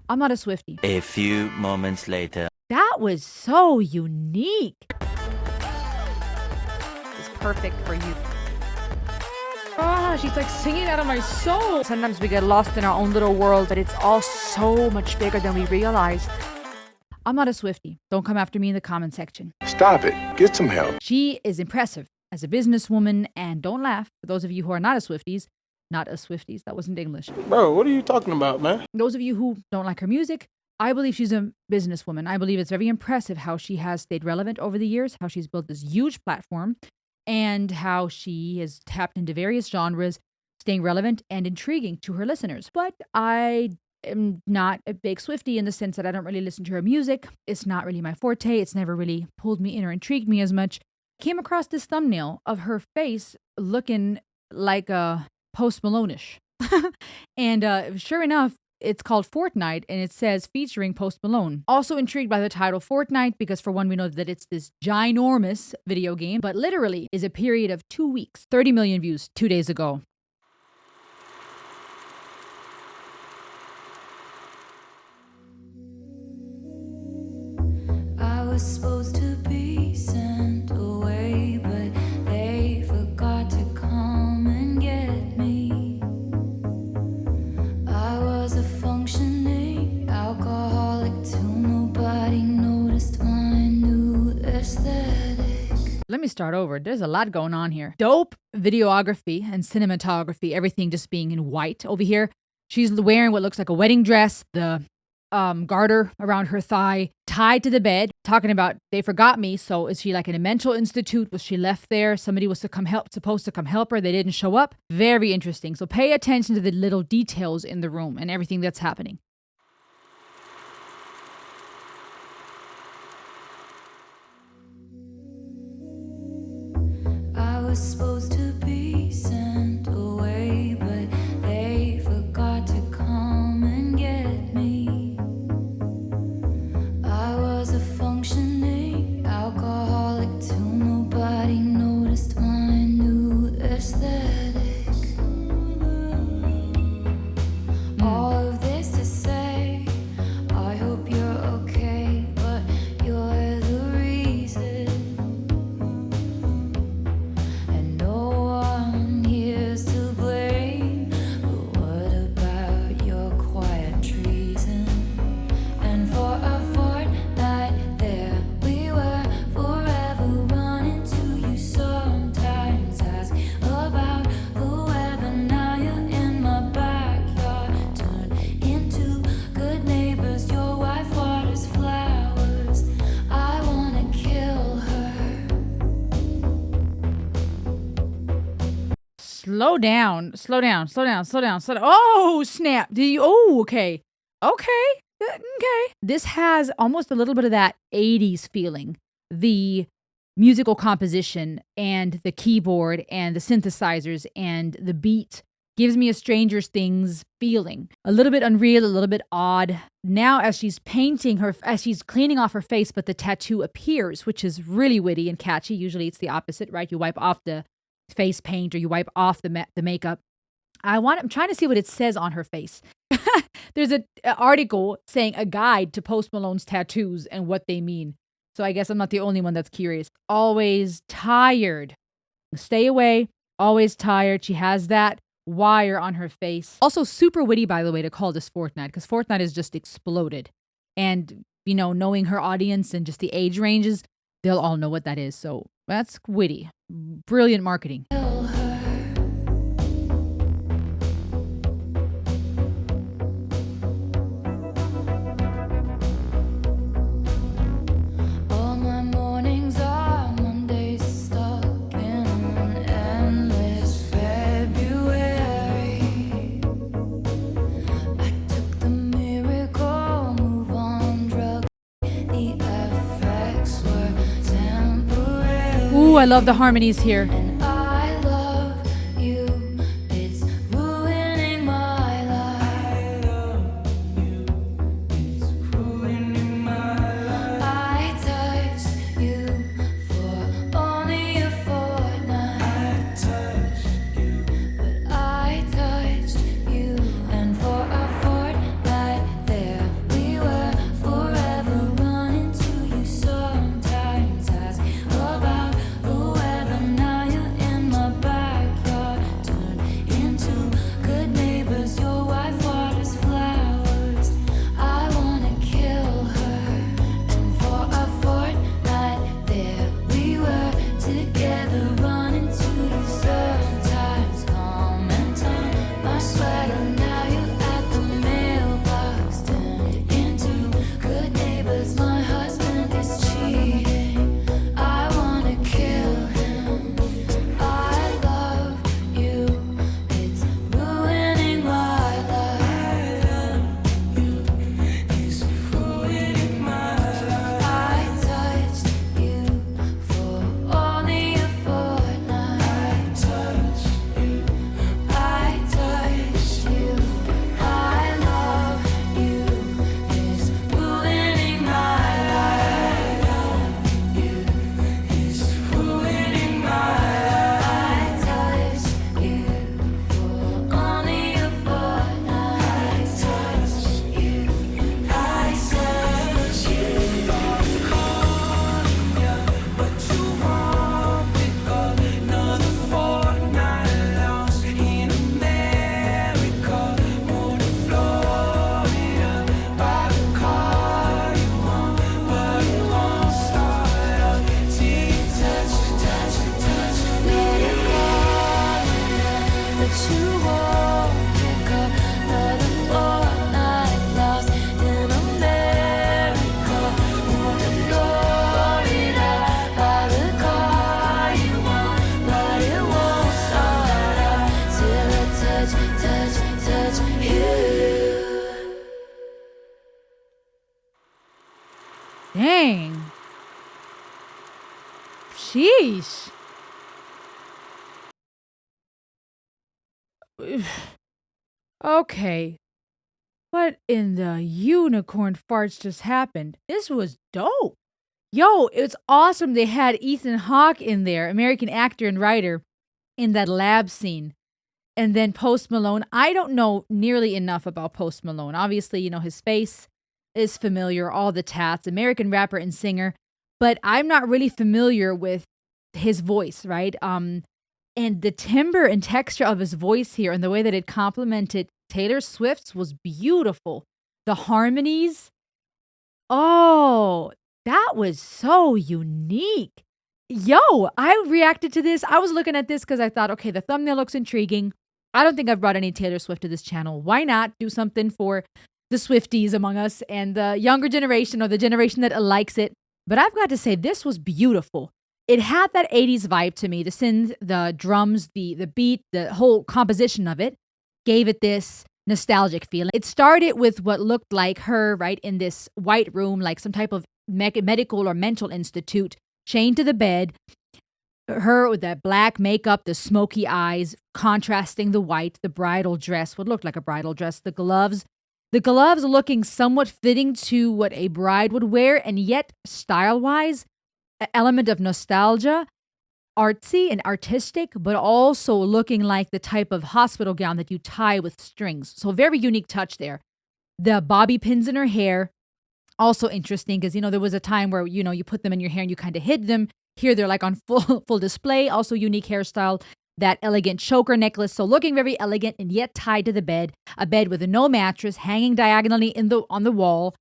I'm not a Swiftie. A few moments later. That was so unique. It's perfect for you. Ah, she's like singing out of my soul. Sometimes we get lost in our own little world, but it's all so much bigger than we realize. I'm not a Swiftie. Don't come after me in the comment section. Stop it. Get some help. She is impressive as a businesswoman, and don't laugh. For those of you who are not a Swifties, that wasn't English. Bro, what are you talking about, man? Those of you who don't like her music, I believe she's a businesswoman. I believe it's very impressive how she has stayed relevant over the years, how she's built this huge platform, and how she has tapped into various genres, staying relevant and intriguing to her listeners. But I am not a big Swiftie in the sense that I don't really listen to her music. It's not really my forte. It's never really pulled me in or intrigued me as much. Came across this thumbnail of her face looking like a Post Malone-ish. And sure enough, it's called Fortnight, and it says featuring Post Malone. Also intrigued by the title Fortnight because, for one, we know that it's this ginormous video game, but literally is a period of 2 weeks. 30 million views 2 days ago. I was supposed to be sent away, but they forgot to come and get me. I was a functioning alcoholic till nobody noticed my new aesthetic. Let me start over. There's a lot going on here. Dope videography and cinematography, everything just being in white over here. She's wearing what looks like a wedding dress, the garter around her thigh, tied to the bed, talking about they forgot me. So is she like in a mental institute? Was she left there? Somebody was supposed to come help her. They didn't show up. Very interesting. So pay attention to the little details in the room and everything that's happening. I was supposed to be sent away, but they forgot to come and get me. I was a functioning alcoholic till nobody noticed my new aesthetic. All of this to say, I hope you're okay, but you're the reason. And no one here's to blame, but what about your quiet treason? And for a fortnight there we were, forever running to you. Sometimes ask about the weather. Now you're in my backyard, turn into good neighbors. Your wife waters flowers. I wanna kill her. Slow down. Oh, snap. Okay. Okay. This has almost a little bit of that 80s feeling. The musical composition and the keyboard and the synthesizers and the beat gives me a Stranger Things feeling. A little bit unreal, a little bit odd. Now as she's cleaning off her face, but the tattoo appears, which is really witty and catchy. Usually it's the opposite, right? You wipe off the face paint or you wipe off the makeup. I'm trying to see what it says on her face. There's an article saying a guide to Post Malone's tattoos and what they mean. So I guess I'm not the only one that's curious. Always tired. Stay away. Always tired. She has that wire on her face. Also super witty, by the way, to call this Fortnite, because Fortnite has just exploded. And, knowing her audience and just the age ranges, they'll all know what that is. So that's witty. Brilliant marketing. Kill her. All my mornings are Mondays stuck in an endless February. I took the miracle move on drug. The effects were temporary. Ooh, I love the harmonies here. And I love you. It's ruining my life. I touched you for only a fortnight. But I touched you, and for a fortnight there Dang. Sheesh. Okay. What in the unicorn farts just happened? This was dope. Yo, it's awesome they had Ethan Hawke in there, American actor and writer, in that lab scene. And then Post Malone. I don't know nearly enough about Post Malone. Obviously, his face is familiar, all the tats, American rapper and singer, but I'm not really familiar with his voice, right? And the timbre and texture of his voice here and the way that it complemented Taylor Swift's was beautiful. The harmonies, oh, that was so unique. Yo, I reacted to this. I was looking at this because I thought, okay, the thumbnail looks intriguing. I don't think I've brought any Taylor Swift to this channel. Why not do something for the Swifties among us and the younger generation or the generation that likes it? But I've got to say, this was beautiful. It had that 80s vibe to me. The synth, the drums, the beat, the whole composition of it gave it this nostalgic feeling. It started with what looked like her, right, in this white room, like some type of medical or mental institute, chained to the bed. Her with that black makeup, the smoky eyes, contrasting the white, the bridal dress, what looked like a bridal dress, the gloves looking somewhat fitting to what a bride would wear, and yet style-wise, an element of nostalgia, artsy and artistic, but also looking like the type of hospital gown that you tie with strings. So very unique touch there. The bobby pins in her hair, also interesting because, there was a time where, you put them in your hair and you kind of hid them. Here they're like on full display. Also unique hairstyle, that elegant choker necklace. So looking very elegant and yet tied to the bed. A bed with no mattress hanging diagonally on the wall.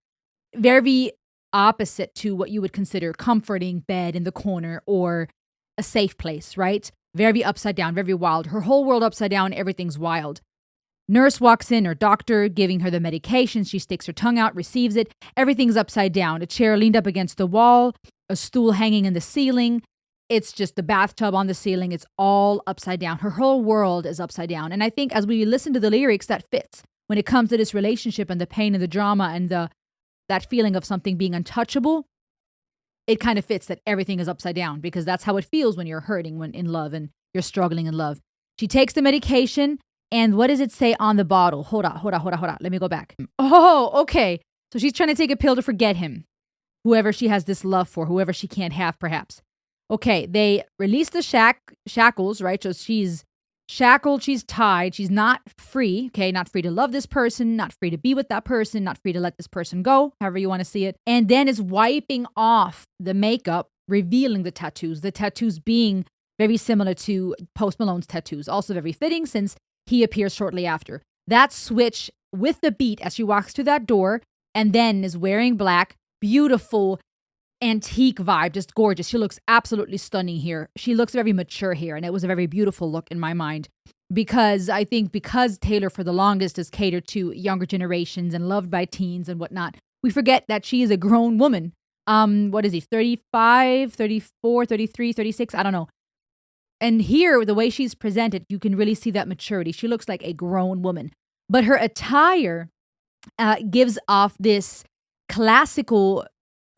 Very opposite to what you would consider comforting bed in the corner or a safe place, right? Very upside down, very wild. Her whole world upside down, everything's wild. Nurse walks in, her doctor giving her the medication. She sticks her tongue out, receives it. Everything's upside down. A chair leaned up against the wall, a stool hanging in the ceiling. It's just the bathtub on the ceiling. It's all upside down. Her whole world is upside down. And I think as we listen to the lyrics, that fits when it comes to this relationship and the pain and the drama and that feeling of something being untouchable. It kind of fits that everything is upside down because that's how it feels when you're hurting, when in love and you're struggling in love. She takes the medication. And what does it say on the bottle? Hold on. Let me go back. Oh, okay. So she's trying to take a pill to forget him. Whoever she has this love for, whoever she can't have, perhaps. Okay, they release the shackles, right? So she's shackled, she's tied, she's not free, okay? Not free to love this person, not free to be with that person, not free to let this person go, however you want to see it. And then is wiping off the makeup, revealing the tattoos being very similar to Post Malone's tattoos. Also very fitting since he appears shortly after. That switch with the beat as she walks to that door and then is wearing black, beautiful, antique vibe, just gorgeous. She looks absolutely stunning here. She looks very mature here, and it was a very beautiful look in my mind because I think because Taylor for the longest is catered to younger generations and loved by teens and whatnot, we forget that she is a grown woman. What is he, 35, 34, 33, 36? I don't know. And here, the way she's presented, you can really see that maturity. She looks like a grown woman. But her attire gives off this classical,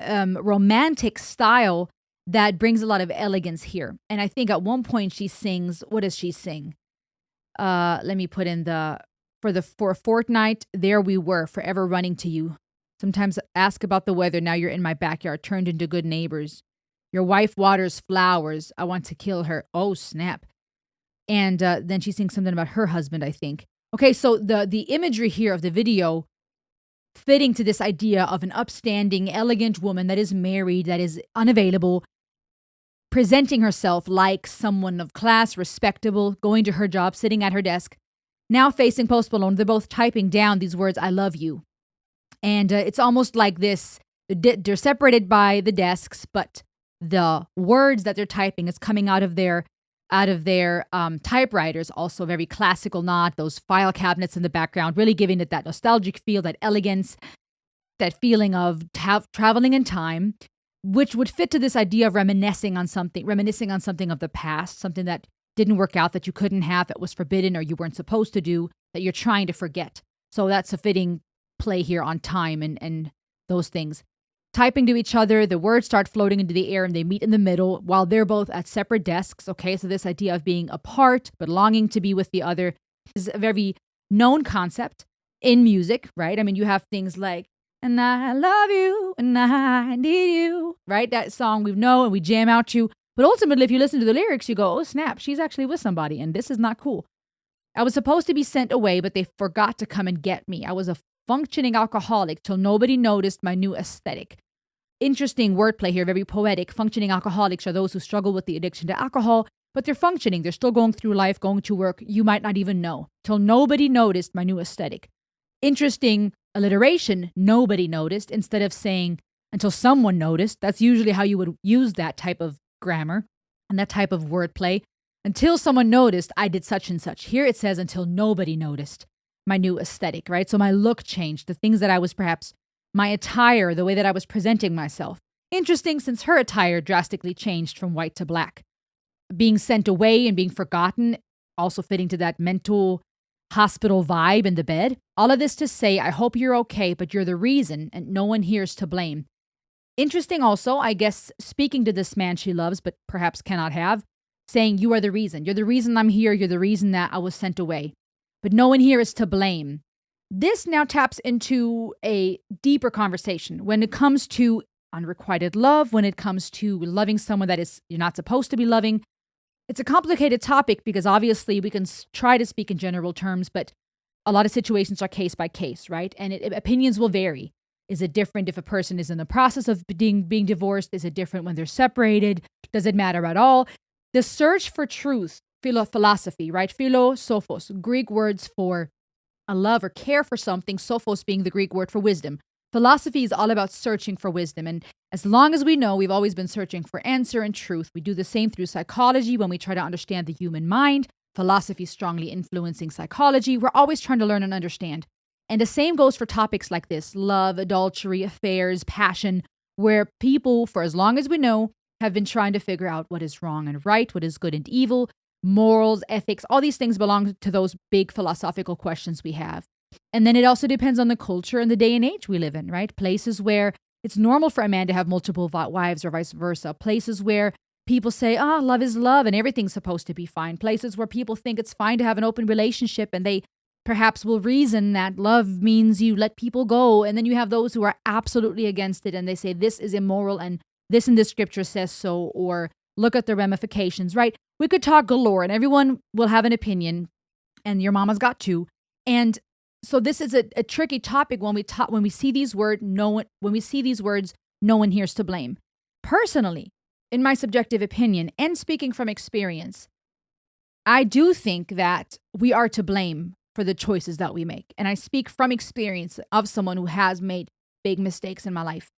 romantic style that brings a lot of elegance here. And I think at one point she sings, what does she sing? Let me put in for a fortnight, there we were, forever running to you. Sometimes ask about the weather, now you're in my backyard, turned into good neighbors. Your wife waters flowers. I want to kill her. Oh, snap. And then she sings something about her husband, I think. Okay, so the imagery here of the video fitting to this idea of an upstanding, elegant woman that is married, that is unavailable, presenting herself like someone of class, respectable, going to her job, sitting at her desk, now facing Post Malone. They're both typing down these words, I love you. And it's almost like this, they're separated by the desks, but the words that they're typing is coming out of their typewriters. Also very classical nod, those file cabinets in the background, really giving it that nostalgic feel, that elegance, that feeling of traveling in time, which would fit to this idea of reminiscing on something of the past, something that didn't work out, that you couldn't have, that was forbidden or you weren't supposed to do, that you're trying to forget. So that's a fitting play here on time and those things. typing to each other. The words start floating into the air and they meet in the middle while they're both at separate desks. Okay, so this idea of being apart but longing to be with the other is a very known concept in music, right? I mean, you have things like, and I love you and I need you, right? That song we know and we jam out to. But ultimately, if you listen to the lyrics, you go, oh, snap, she's actually with somebody and this is not cool. I was supposed to be sent away, but they forgot to come and get me. I was a functioning alcoholic till nobody noticed my new aesthetic. Interesting wordplay here, very poetic. Functioning alcoholics are those who struggle with the addiction to alcohol, but they're functioning. They're still going through life, going to work. You might not even know till nobody noticed my new aesthetic. Interesting alliteration, nobody noticed, instead of saying until someone noticed. That's usually how you would use that type of grammar and that type of wordplay. Until someone noticed, I did such and such. Here it says until nobody noticed my new aesthetic, right? So my look changed, the things that I was perhaps, my attire, the way that I was presenting myself. Interesting, since her attire drastically changed from white to black. Being sent away and being forgotten, also fitting to that mental hospital vibe in the bed. All of this to say, I hope you're okay, but you're the reason and no one here's to blame. Interesting also, I guess, speaking to this man she loves but perhaps cannot have, saying you are the reason. You're the reason I'm here. You're the reason that I was sent away. But no one here is to blame. This now taps into a deeper conversation when it comes to unrequited love, when it comes to loving someone that is you're not supposed to be loving. It's a complicated topic because obviously we can try to speak in general terms, but a lot of situations are case by case, right? And opinions will vary. Is it different if a person is in the process of being divorced? Is it different when they're separated? Does it matter at all? The search for truth, philosophy, right? Philosophos, Greek words for a love or care for something, sophos being the Greek word for wisdom. Philosophy is all about searching for wisdom. And as long as we know, we've always been searching for answer and truth. We do the same through psychology when we try to understand the human mind. Philosophy strongly influencing psychology. We're always trying to learn and understand. And the same goes for topics like this, love, adultery, affairs, passion, where people, for as long as we know, have been trying to figure out what is wrong and right, what is good and evil, morals, ethics, all these things belong to those big philosophical questions we have. And then it also depends on the culture and the day and age we live in, right? Places where it's normal for a man to have multiple wives or vice versa. Places where people say, love is love and everything's supposed to be fine. Places where people think it's fine to have an open relationship and they perhaps will reason that love means you let people go. And then you have those who are absolutely against it and they say this is immoral and this in the scripture says so, or look at the ramifications, right? We could talk galore and everyone will have an opinion and your mama's got two. And so this is a tricky topic when we see these words, no one here's to blame. Personally, in my subjective opinion and speaking from experience, I do think that we are to blame for the choices that we make. And I speak from experience of someone who has made big mistakes in my life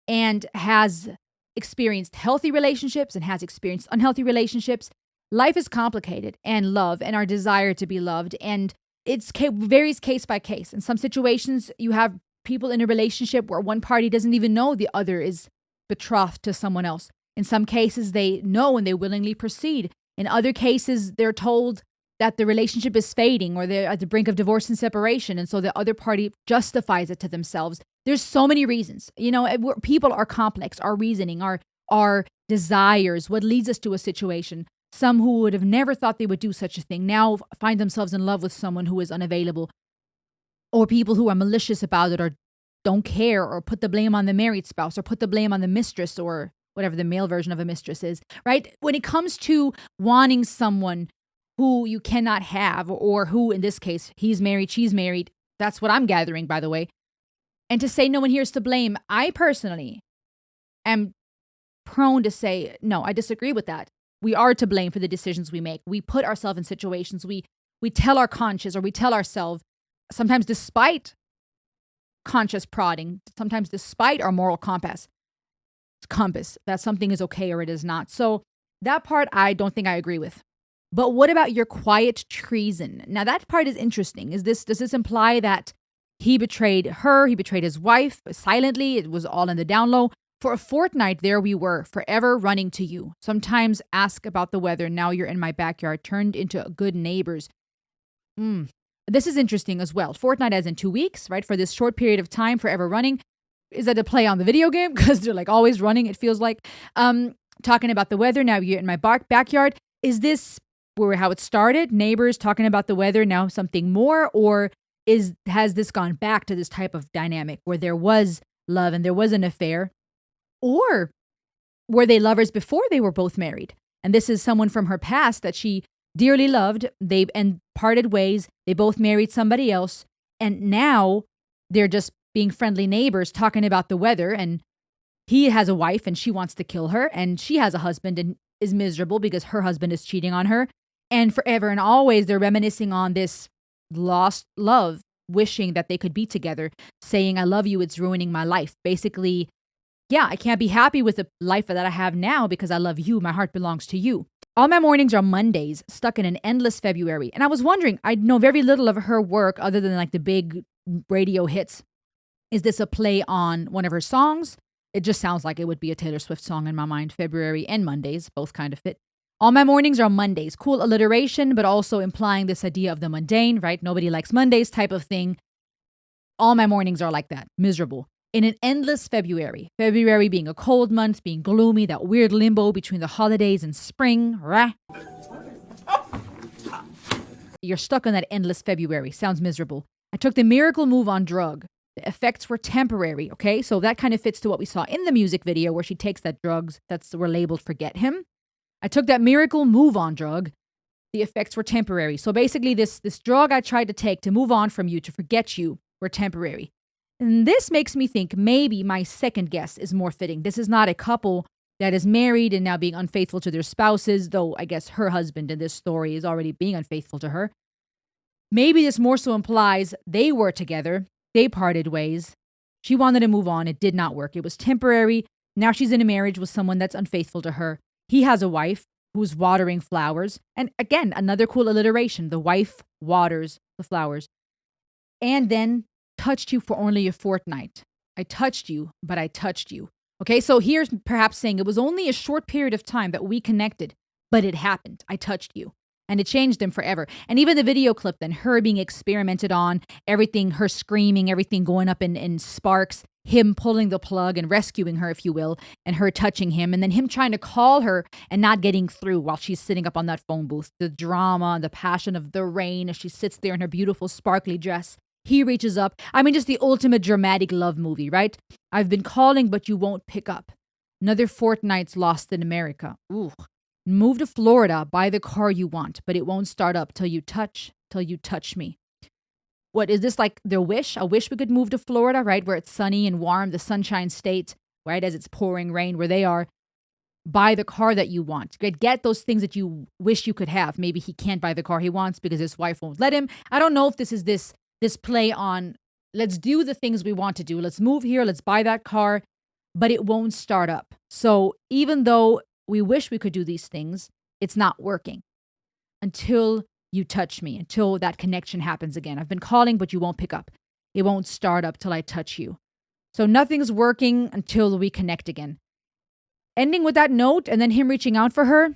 and has experienced healthy relationships and has experienced unhealthy relationships. Life is complicated, and love and our desire to be loved, and it varies case by case. In some situations, you have people in a relationship where one party doesn't even know the other is betrothed to someone else. In some cases, they know and they willingly proceed. In other cases, they're told that the relationship is fading or they're at the brink of divorce and separation, and so the other party justifies it to themselves. There's so many reasons. People are complex, our reasoning, our desires, what leads us to a situation. Some who would have never thought they would do such a thing now find themselves in love with someone who is unavailable. Or people who are malicious about it or don't care or put the blame on the married spouse or put the blame on the mistress or whatever the male version of a mistress is, right? When it comes to wanting someone who you cannot have or who, in this case, he's married, she's married. That's what I'm gathering, by the way. And to say no one here is to blame, I personally am prone to say, no, I disagree with that. We are to blame for the decisions we make. We put ourselves in situations. We tell our conscience or we tell ourselves, sometimes despite conscious prodding, sometimes despite our moral compass, that something is okay or it is not. So that part I don't think I agree with. But what about your quiet treason? Now that part is interesting. Does this imply that he betrayed her, he betrayed his wife silently, it was all in the down low? For a fortnight there we were, forever running to you. Sometimes ask about the weather, now you're in my backyard, turned into good neighbors. This is interesting as well. Fortnight as in 2 weeks, right? For this short period of time, forever running. is that a play on the video game? Because they're like always running, it feels like. Talking about the weather. Now you're in my backyard. Is this how it started? Neighbors talking about the weather, now something more? Or has this gone back to this type of dynamic where there was love and there was an affair? Or were they lovers before they were both married? And this is someone from her past that she dearly loved. They parted ways. They both married somebody else. And now they're just being friendly neighbors talking about the weather. And he has a wife and she wants to kill her. And she has a husband and is miserable because her husband is cheating on her. And forever and always they're reminiscing on this lost love, wishing that they could be together, saying, I love you, it's ruining my life. Basically, yeah, I can't be happy with the life that I have now because I love you. My heart belongs to you. All my mornings are Mondays, stuck in an endless February. And I was wondering, I know very little of her work other than like the big radio hits. Is this a play on one of her songs? It just sounds like it would be a Taylor Swift song in my mind. February and Mondays, both kind of fit. All my mornings are Mondays. Cool alliteration, but also implying this idea of the mundane, right? Nobody likes Mondays type of thing. All my mornings are like that, miserable. In an endless February. February being a cold month, being gloomy, that weird limbo between the holidays and spring. Rah. You're stuck in that endless February. Sounds miserable. I took the miracle move on drug. The effects were temporary, okay? So that kind of fits to what we saw in the music video where she takes that drugs that were labeled Forget Him. I took that miracle move on drug. The effects were temporary. So basically this drug I tried to take to move on from you, to forget you, were temporary. And this makes me think maybe my second guess is more fitting. This is not a couple that is married and now being unfaithful to their spouses, though I guess her husband in this story is already being unfaithful to her. Maybe this more so implies they were together, they parted ways. She wanted to move on. It did not work. It was temporary. Now she's in a marriage with someone that's unfaithful to her. He has a wife who's watering flowers. And again, another cool alliteration. The wife waters the flowers. And then touched you for only a fortnight. I touched you, but I touched you. Okay, so here's perhaps saying it was only a short period of time that we connected, but it happened. I touched you. And it changed them forever. And even the video clip then, her being experimented on, everything, her screaming, everything going up in sparks, him pulling the plug and rescuing her, if you will, and her touching him, and then him trying to call her and not getting through while she's sitting up on that phone booth. The drama and the passion of the rain as she sits there in her beautiful sparkly dress. He reaches up. I mean, just the ultimate dramatic love movie, right? I've been calling, but you won't pick up. Another fortnight's lost in America. Ooh. Move to Florida, buy the car you want, but it won't start up till you touch me. What is this, like their wish? I wish we could move to Florida, right? Where it's sunny and warm, the sunshine state, right? As it's pouring rain where they are. Buy the car that you want. Get those things that you wish you could have. Maybe he can't buy the car he wants because his wife won't let him. I don't know if this is this play on, let's do the things we want to do. Let's move here. Let's buy that car, but it won't start up. So even though we wish we could do these things, it's not working until you touch me, until that connection happens again. I've been calling, but you won't pick up. It won't start up till I touch you. So nothing's working until we connect again. Ending with that note and then him reaching out for her.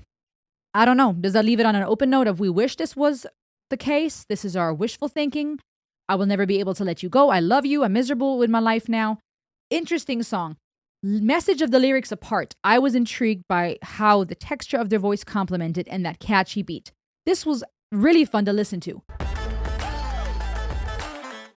I don't know. Does that leave it on an open note of we wish this was the case? This is our wishful thinking. I will never be able to let you go. I love you. I'm miserable with my life now. Interesting song. Message of the lyrics apart, I was intrigued by how the texture of their voice complemented and that catchy beat. This was really fun to listen to.